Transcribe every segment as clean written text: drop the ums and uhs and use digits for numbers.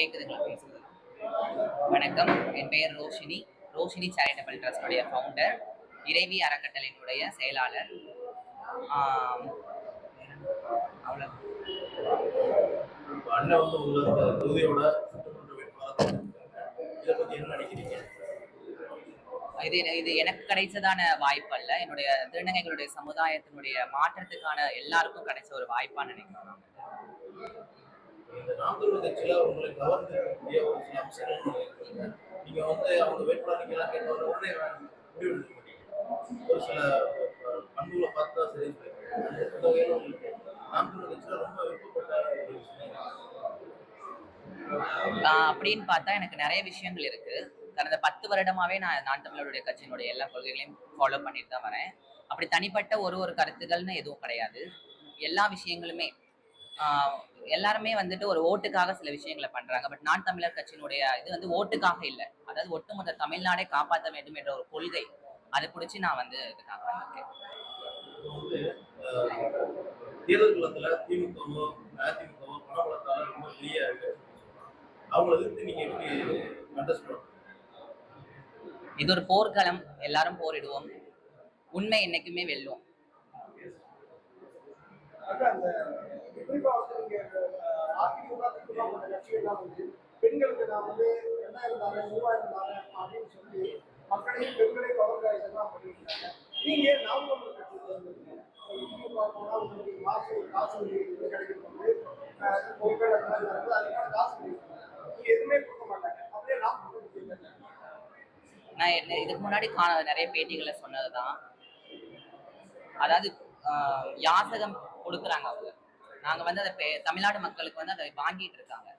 கேக்குதுங்களா பேசுறது? வணக்கம். என் பெயர் ரோஷினி. ரோஷினி சேரிட்டபிள் ட்ரஸ்டுடைய ஃபவுண்டர். இறைவி அறக்கட்டளையினுடைய செயலாளர். ஆம், அவ்வளவு. அண்ணன் வந்து உங்க தொகுதியோட சட்டமன்ற வேட்பாளர் இதை பத்தி என்ன நினைக்கிறீங்க? இது இது எனக்கு கிடைச்சதான வாய்ப்பு அல்ல. என்னுடைய திருநங்கைகளுடைய சமுதாயத்தினுடைய மாற்றத்துக்கான எல்லாருக்கும் கிடைச்ச ஒரு வாய்ப்பா நினைக்கிறேன் நான். இந்த நாம் தமிழர் கட்சியில உங்களை கவர்ந்திருக்கக்கூடிய ஒரு சில அம்சங்கள் நீங்க இருக்கீங்க. நீங்க வந்து அவங்க வேட்பாளர் நீங்க கேட்ட உடனே முடிவு எடுக்க மாட்டீங்க. ஒரு சில பண்புகளை பார்த்து தான் சரி அந்த வகையில் உங்களுக்கு நாம் தமிழர் கட்சியில ரொம்ப விருப்பப்பட்ட ஒரு விஷயம். அப்படின்னு பார்த்தா எனக்கு நிறைய விஷயங்கள் இருக்கு. கடந்த 10 வருடமாவே நான் தமிழருடைய கட்சியினுடைய எல்லா கொள்கைகளையும் ஃபாலோ பண்ணிட்டு தான் வரேன். அப்படி தனிப்பட்ட ஒரு கருத்துக்கள்னு எதுவும் கிடையாது. எல்லா விஷயங்களுமே ஆஹ் எல்லாருமே வந்துட்டு ஒரு ஓட்டுக்காக சில விஷயங்களை பண்றாங்க. பட் நான் தமிழர் கட்சியினுடைய இது வந்து ஓட்டுக்காக இல்லை. அதாவது ஒட்டுமொத்த தமிழ்நாடை காப்பாற்ற வேண்டும் என்ற ஒரு கொள்கை. அதை பிடிச்சி நான் வந்து இதுக்காக வந்திருக்கேன். வந்து தேர்தல் களத்துல திமுகவோ அதிமுகவோ பணபலத்தால ரொம்ப பெரிய அவங்களை எதிர்த்து நீங்க எப்படி கண்டஸ்ட் பண்ணுங்க? இது ஒரு போர்க்களம். எல்லாரும் போரிடுவோம். உண்மை என்னைக்குமே வெல்லும். பெண்களுக்கு நான் வந்து 2000 தரேன் 3000 தரேன் அப்படின்னு சொல்லி மக்களையும் பெண்களையும் கவர்ச்சி பண்ணியிருக்காங்க. நீங்க நாம் தமிழர் கட்சி போனா உங்களுக்கு காசு இது கிடைக்கிறது பொங்கல் அந்த மாதிரி வருது அதுக்கான காசு நீங்க எதுவுமே கொடுக்க மாட்டாங்க. அப்படியே நாம் தமிழர் நான் இதுக்கு முன்னாடி நிறைய பேட்டிகளை சொன்னதுதான். அதாவது யாசகம் கொடுக்குறாங்க அவங்க. நாங்க வந்து அதை தமிழ்நாடு மக்களுக்கு வந்து அதை வாங்கிட்டு இருக்காங்க.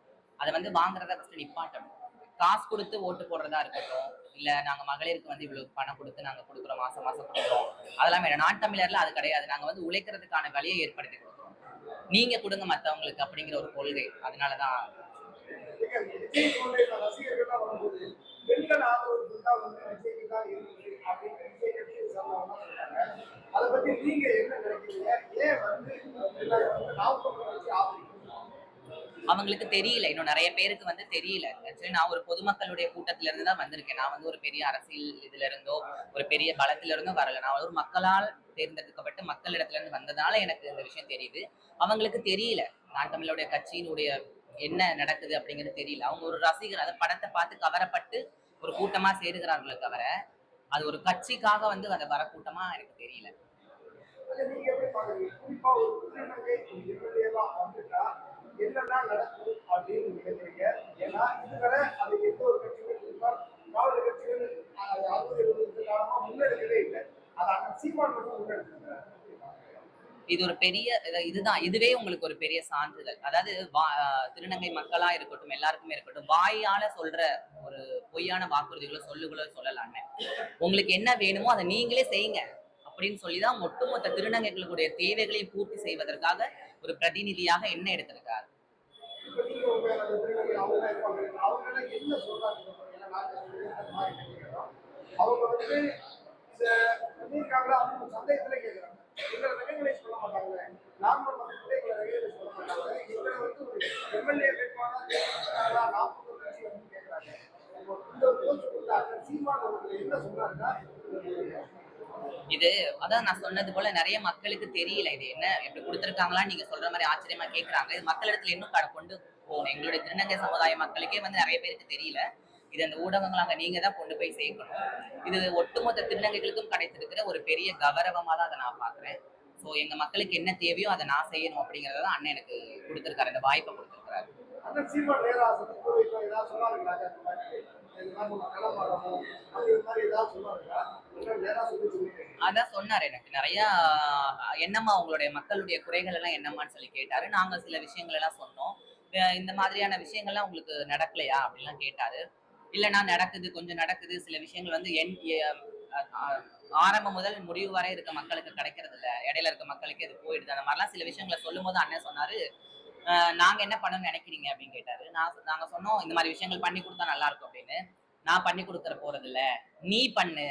அதை வந்து வாங்குறத ஃபர்ஸ்ட் நிப்பாட்டணும். காசு கொடுத்து ஓட்டு போடுறதா இருக்கட்டும், இல்ல நாங்க மகளிருக்கு வந்து இவ்வளவு பணம் கொடுத்து நாங்க கொடுக்குறோம், மாசம் மாசம் கொடுக்குறோம், அதெல்லாம் வேணும். நாட்டமிழர்ல அது கிடையாது. நாங்க வந்து உழைக்கிறதுக்கான வழியை ஏற்படுத்தி கொடுக்குறோம். நீங்க கொடுங்க மத்தவங்களுக்கு அப்படிங்கிற ஒரு கொள்கை. அதனாலதான் ரசிகர்கள்லாம் வரும்போது பெண்கள் ஆதரவு தான் வந்து விஜய்க்கு தான் இருக்குது அப்படின்னு விஜய் கட்சி சொல்றாங்க. அதை பத்தி நீங்க என்ன நினைக்கிறீங்க? ஏன் வந்து நாம் தமிழர் கட்சி ஆதரிக்கிறீங்க? அவங்களுக்கு தெரியல. இன்னும் நிறைய பேருக்கு வந்து தெரியல. ஆக்சுவலி நான் ஒரு பொதுமக்களுடைய கூட்டத்தில இருந்து தான் வந்திருக்கேன். நான் வந்து ஒரு பெரிய அரசியல் இதுல இருந்தோ ஒரு பெரிய பலத்தில இருந்தோ வரல. நான் ஒரு மக்களால் தேர்ந்தெடுக்கப்பட்டு மக்களிடத்துல இருந்து வந்ததால எனக்கு இந்த விஷயம் தெரியுது. அவங்களுக்கு தெரியல நான் தமிழருடைய கட்சியினுடைய என்ன நடக்குது அப்படிங்கிறது தெரியல. அவங்க ஒரு ரசிகர் அந்த படத்தை பார்த்து கவரப்பட்டு ஒரு கூட்டமா சேருகிறார்களே தவிர அது ஒரு கட்சிக்காக வந்து அதை வர கூட்டமா எனக்கு தெரியல. நீங்க எப்படி பாக்குறீங்க? குறிப்பா ஒரு திருநங்கை எம்எல்ஏவா வந்துட்டா என்னெல்லாம் நடக்கும் அப்படின்னு நினைக்கிறீங்க? ஏன்னா இதுவரை அது எந்த ஒரு கட்சியுமே குறிப்பா திராவிட கட்சிகள் 60-70 காலமா முன்னெடுக்கவே இல்லை. அதை சீமான் மட்டும் முன்னெடுக்கிறாங்க. இது ஒரு பெரிய இதுதான். இதுவே உங்களுக்கு ஒரு பெரிய சான்றிதழ். அதாவது திருநங்கை மக்களா இருக்கட்டும், எல்லாருக்குமே இருக்கட்டும், வாயால சொல்ற ஒரு பொய்யான வாக்குறுதிகளோ சொல்லுகளோ சொல்லலான்னு உங்களுக்கு என்ன வேணுமோ அதை நீங்களே செய்யுங்க அப்படின்னு சொல்லிதான் ஒட்டுமொத்த திருநங்கைகளுடைய தேவைகளை பூர்த்தி செய்வதற்காக ஒரு பிரதிநிதியாக என்ன எடுத்திருக்காரு. அவங்க வந்து சந்தேகத்திலே கேட்கிறாங்க. எங்களை ரெகனைஸ் பண்ண மாட்டாங்க. நார்மல் மக்களே எங்களை ரெகனைஸ் பண்ண மாட்டாங்க. எங்களை வந்து ஒரு எம்எல்ஏ வேட்பாளர் நாற்பது கட்சி வந்து கேட்கிறாங்க. இந்த போஸ்ட் கொடுத்தாங்க. சீமான் என்ன சொன்னாருன்னா இது அதான் நான் சொன்னது போல நிறைய மக்களுக்கு தெரியல. இது என்ன எப்படி கொடுத்திருக்காங்களா நீங்க சொல்ற மாதிரி ஆச்சரியமா கேட்கறாங்க. இது மக்களிடத்துல இன்னும் கொண்டு போகணும். எங்களுடைய திருநங்கை சமுதாய மக்களுக்கே வந்து நிறைய பேருக்கு தெரியல. இது அந்த ஊடகங்களாக நீங்க தான் கொண்டு போய் சேர்க்கணும். இது ஒட்டுமொத்த திருநங்கைகளுக்கும் கிடைத்திருக்கிற ஒரு பெரிய கௌரவமா தான் அதை நான் பாக்குறேன். சோ எங்க மக்களுக்கு என்ன தேவையோ அதை நான் செய்யணும் அப்படிங்கறத அண்ணன் எனக்கு கொடுத்திருக்காரு. இந்த வாய்ப்பை கொடுத்திருக்காரு. அதான் சொன்னாரு. எனக்கு நிறைய என்னம்மா உங்களுடைய மக்களுடைய குறைகள் எல்லாம் என்னம்மான்னு சொல்லி கேட்டாரு. நாங்க சில விஷயங்கள் எல்லாம் சொன்னோம். இந்த மாதிரியான விஷயங்கள்லாம் உங்களுக்கு நடக்கலையா அப்படின்லாம் கேட்டாரு. இல்லைன்னா நடக்குது, கொஞ்சம் நடக்குது. சில விஷயங்கள் வந்து ஆரம்பம் முதல் முடிவு வரை இருக்க மக்களுக்கு கிடைக்கிறது இல்ல. இடையில இருக்க மக்களுக்கு இது போயிடுது. அந்த மாதிரிலாம் சில விஷயங்களை சொல்லும் போது அண்ணன் சொன்னாரு, நாங்க என்ன பண்ணணும்னு நினைக்கிறீங்க அப்படின்னு கேட்டாரு. நாங்க சொன்னோம் இந்த மாதிரி விஷயங்கள் பண்ணி கொடுத்தா நல்லா இருக்கும் அப்படின்னு. நான் பண்ணி கொடுத்துற போறது இல்ல, நீ பண்ணு,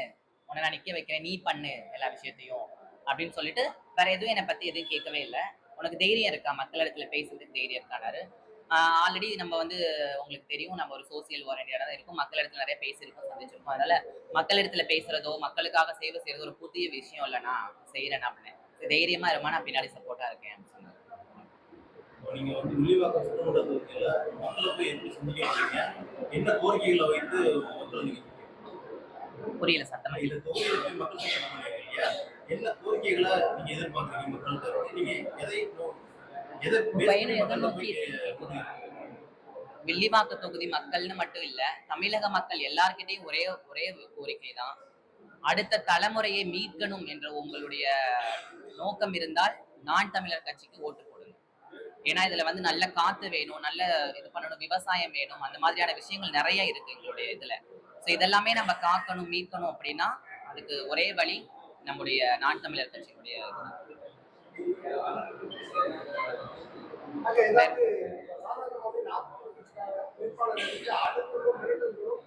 உன்னை நான் நிக்க வைக்கிறேன், நீ பண்ணு எல்லா விஷயத்தையும் அப்படின்னு சொல்லிட்டு வேற எதுவும் என்னை பத்தி எதுவும் கேட்கவே இல்லை. உனக்கு தைரியம் இருக்கா மக்களிடத்துல பேசுறதுக்கு தைரியம் இருக்கானாரு. ஆல்ரெடி நம்ம வந்து உங்களுக்கு தெரியும், நம்ம ஒரு சோசியல் வாலண்டியரா தான் இருக்கோம். மக்கள் இடத்துல நிறைய பேசியிருக்கோம், சந்திச்சிருக்கோம். அதனால மக்கள் இடத்துல பேசுறதோ, மக்களுக்காக சேவை செய்யறதோ ஒரு புதிய விஷயம் இல்ல. நான் செய்றேன் அப்படின்னு. தைரியமா இருமா, நான் பின்னாடி சப்போர்ட்டா இருக்கேன் அப்படின்னு சொன்னாங்க. நீங்க வந்து வில்லிவாக்கம் சட்டமன்ற தொகுதியில மக்களை போய் எப்படி சந்திக்க போறீங்க? என்ன கோரிக்கைகளை வைத்து மக்களை நீங்க புரியல சத்தமா. இந்த தொகுதியில போய் மக்கள் சந்திக்க போறீங்க இல்லையா? என்ன கோரிக்கைகளை நீங்க எதிர்பார்க்குறீங்க மக்கள்கிட்ட இருந்து? நீங்க எதை பேஸ் பண்ணி மக்கள்கிட்ட போய் கேட்குறீங்க? வில்லிவாக்கம் தொகுதி மக்கள்னு மட்டும் இல்ல, தமிழக மக்கள் எல்லார்கிட்டயும் ஒரே ஒரே கோரிக்கை தான். அடுத்த தலைமுறையை மீட்கணும் என்ற உங்களுடைய நோக்கம் இருந்தால் நான் தமிழர் கட்சிக்கு ஓட்டு போடுங்க. ஏன்னா இதுல வந்து நல்ல காத்து வேணும், நல்ல இது பண்ணணும், விவசாயம் வேணும், அந்த மாதிரியான விஷயங்கள் நிறைய இருக்கு எங்களுடைய இதுல. சோ இதெல்லாமே நம்ம காக்கணும், மீட்கணும் அப்படின்னா அதுக்கு ஒரே வழி நம்முடைய நான் தமிழர் கட்சியினுடைய அங்க ஏதாவது சாதாரணமாவே வேட்பாளர்களுக்கு ஆதரவுகளும் மிரட்டல்களும்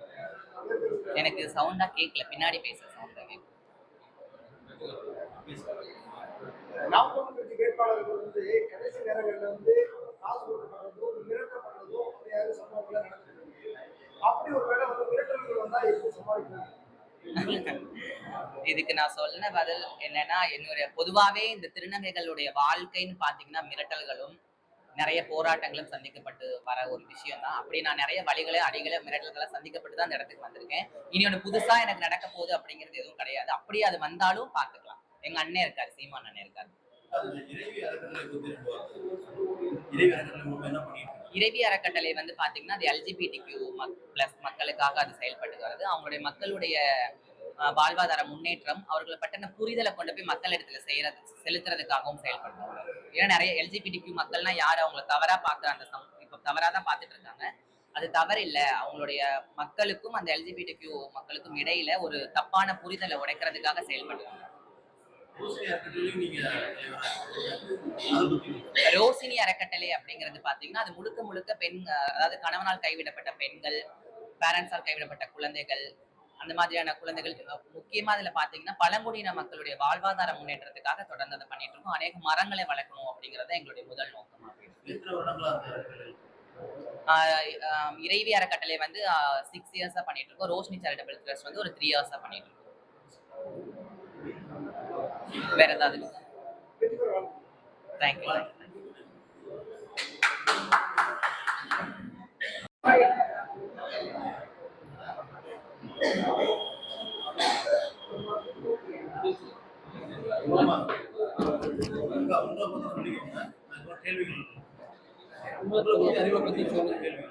எனக்கு சவுண்டா கேட்கல, பின்னாடி பேசுற சவுண்டா கேட்கல. நாம் தமிழர் கட்சி வேட்பாளர்கள் வந்து கடைசி நேரங்கள்ல வந்து காசு கொடுக்கப்படுறதோ மிரட்டப்படுறதோ அப்படியாவது சம்பவங்களை நடந்துருக்கு. அப்படி ஒரு வேளை வந்து மிரட்டல்கள் வந்தா எப்படி சமாளிக்கிறாங்க? இதுக்கு நான் சொன்ன பதில் என்னன்னா, என்னுடைய பொதுவாவே இந்த திருநங்கைகளுடைய வாழ்க்கைன்னு பாத்தீங்கன்னா மிரட்டல்களும் நிறைய போராட்டங்களும் சந்திக்கப்பட்டு வர ஒரு விஷயம் தான். அப்படி நான் நிறைய வழிகளை, அடிகளை, மிரட்டல்களை சந்திக்கப்பட்டு தான் அந்த இடத்துக்கு வந்திருக்கேன். இனி ஒண்ணு புதுசா எனக்கு நடக்க போகுது அப்படிங்கிறது எதுவும் கிடையாது. அப்படியே அது வந்தாலும் பாத்துக்கலாம். எங்க அண்ணன் இருக்காரு, சீமான் அண்ணன் இருக்காரு. இறைவி அறக்கட்டளை வந்து பாத்தீங்கன்னா அது எல்ஜிபிடிக்யூ பிளஸ் மக்களுக்காக அது செயல்பட்டு வருது. அவங்களுடைய மக்களுடைய வாழ்வாதார முன்னேற்றம், அவர்களை பற்றின புரிதலை கொண்டு போய் மக்கள் இடத்துல செலுத்துறதுக்காகவும் செயல்படுறாங்க. ஏன்னா நிறைய எல்ஜிபிடிக்யூ மக்கள்னா யாரு, அவங்கள தவறா பார்க்குற அந்த இப்ப தவறா தான் பார்த்துட்டு இருக்காங்க. அது தவறு இல்ல. அவங்களுடைய மக்களுக்கும் அந்த எல்ஜிபிடிக்யூ மக்களுக்கும் இடையில ஒரு தப்பான புரிதலை உடைக்கிறதுக்காக செயல்படுறாங்க. ரோசினி அறக்கட்டளை அப்படிங்கிறது பாத்தீங்கன்னா அது முழுக்க முழுக்க பெண், அதாவது கணவனால் கைவிடப்பட்ட பெண்கள், பேரண்ட்ஸால் கைவிடப்பட்ட குழந்தைகள், அந்த மாதிரியான குழந்தைகள், முக்கியமா அதுல பாத்தீங்கன்னா பழங்குடியின மக்களுடைய வாழ்வாதார முன்னேற்றத்துக்காக தொடர்ந்து அதை பண்ணிட்டு இருக்கோம். அநேக மரங்களை வளர்க்கணும் அப்படிங்கறது எங்களுடைய முதல் நோக்கமா இருக்கு. இறைவி அறக்கட்டளை வந்து 6 இயர்ஸா பண்ணிட்டு இருக்கோம். ரோஷினி சேரிட்டபிள் ட்ரஸ்ட் வந்து ஒரு 3 இயர்ஸா பண்ணிட்டு இருக்கோம். வேற ஏதாவது? தேங்க்யூ. அறிவை பத்தி சொல்லுங்க கேள்வி.